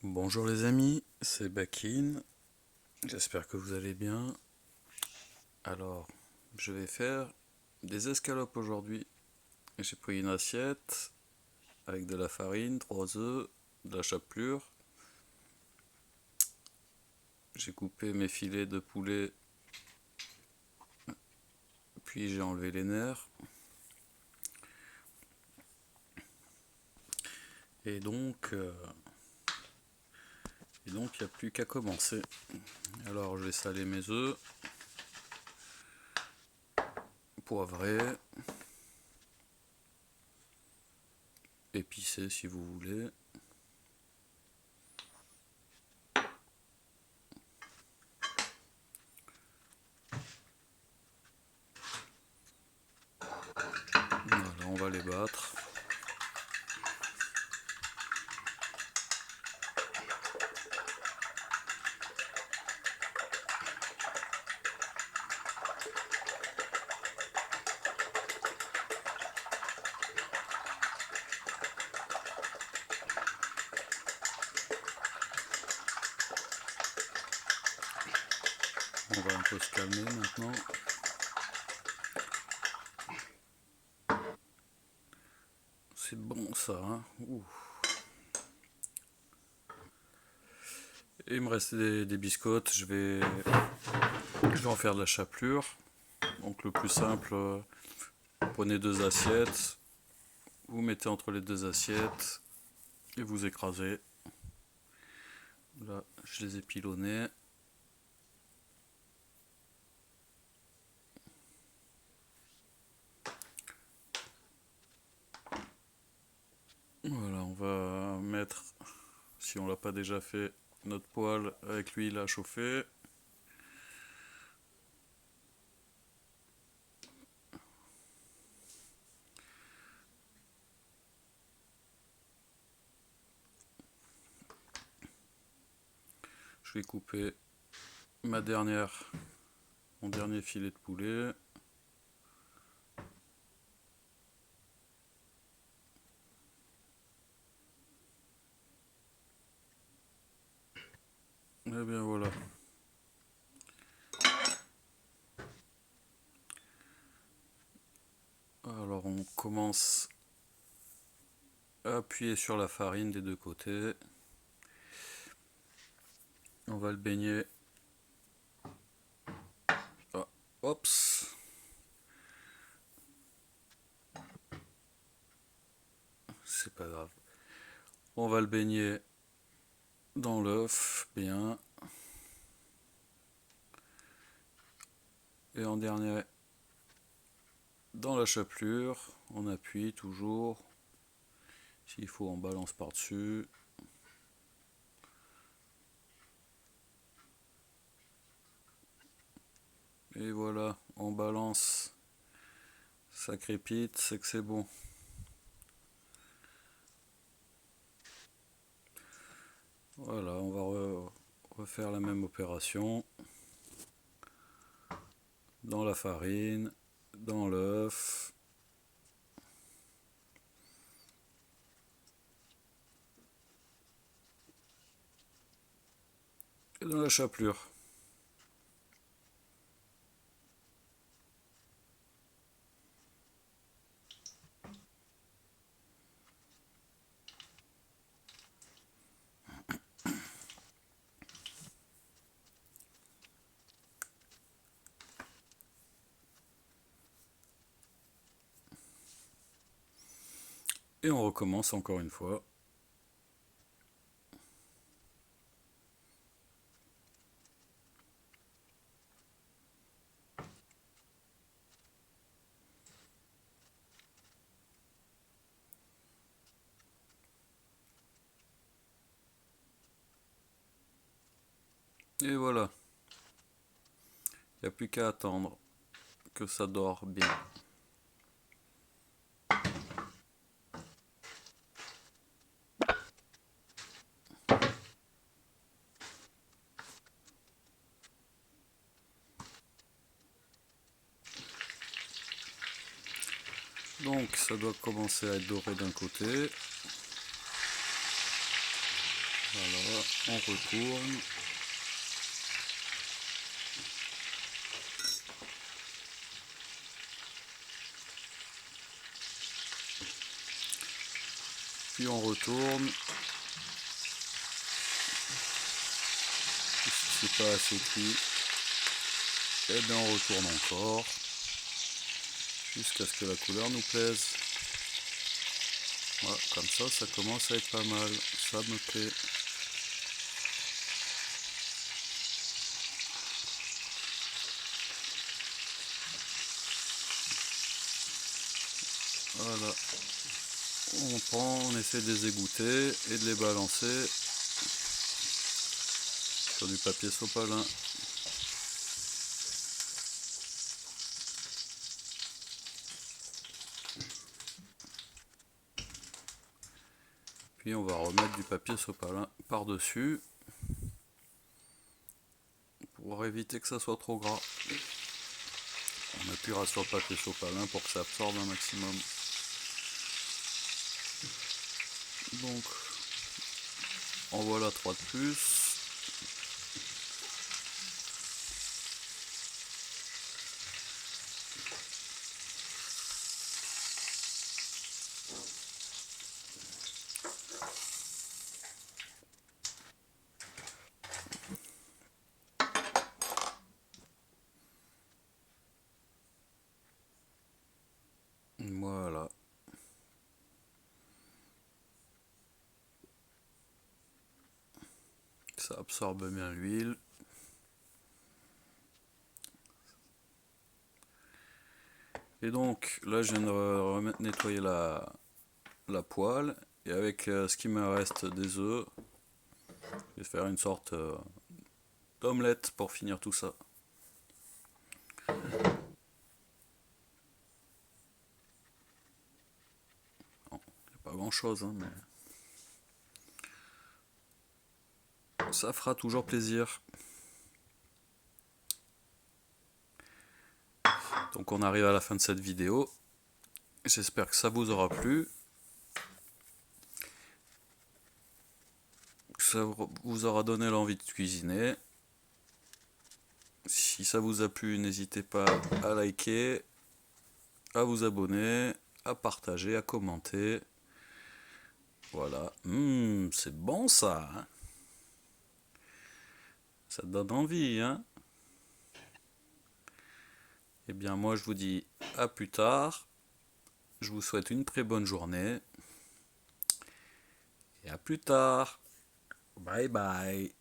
Bonjour les amis, c'est Bakin, j'espère que vous allez bien. Alors, je vais faire des escalopes aujourd'hui. J'ai pris une assiette avec de la farine, 3 œufs, de la chapelure. J'ai coupé mes filets de poulet, puis j'ai enlevé les nerfs. Et donc, il n'y a plus qu'à commencer. Alors, je vais saler mes œufs, poivrer, épicé si vous voulez. Voilà, on va les battre. On va un peu se calmer maintenant. C'est bon ça, hein. Ouh. Et il me reste des biscottes, je vais en faire de la chapelure. Donc le plus simple, prenez 2 assiettes, vous mettez entre les 2 assiettes et vous écrasez. Là, je les ai pilonnés. Voilà, on va mettre, si on l'a pas déjà fait, notre poêle avec l'huile à chauffer. Je vais couper mon dernier filet de poulet. Et bien voilà. Alors on commence à appuyer sur la farine des deux côtés. On va le baigner. Ah, Ops. C'est pas grave. On va le baigner dans l'œuf, bien. Et en dernier, dans la chapelure, on appuie toujours. S'il faut, on balance par-dessus. Et voilà, on balance. Ça crépite, c'est que c'est bon. Voilà, on va refaire la même opération. Dans la farine, dans l'œuf. Et dans la chapelure. Et on recommence encore une fois. Et voilà. Il n'y a plus qu'à attendre que ça dort bien. Donc ça doit commencer à être doré d'un côté. Voilà, on retourne. Puis on retourne. Si c'est pas assez cuit, et bien on retourne encore. Jusqu'à ce que la couleur nous plaise. Voilà, comme ça commence à être pas mal. Ça me plaît. Voilà. On prend, on essaie de les égoutter et de les balancer sur du papier sopalin. Puis on va remettre du papier sopalin par-dessus pour éviter que ça soit trop gras. On appuiera sur le papier sopalin pour que ça absorbe un maximum. Donc, en voilà 3 de plus. Voilà. Ça absorbe bien l'huile. Et donc là je viens de nettoyer la poêle. Et avec ce qui me reste des œufs, je vais faire une sorte d'omelette pour finir tout ça. Bon, pas grand chose, hein, mais ça fera toujours plaisir. Donc on arrive à la fin de cette vidéo. J'espère que ça vous aura plu. Que ça vous aura donné l'envie de cuisiner. Si ça vous a plu, n'hésitez pas à liker, à vous abonner, à partager, à commenter. Voilà. C'est bon ça, hein, ça te donne envie, hein. Eh bien moi je vous dis à plus tard. Je vous souhaite une très bonne journée. Et à plus tard. Bye bye.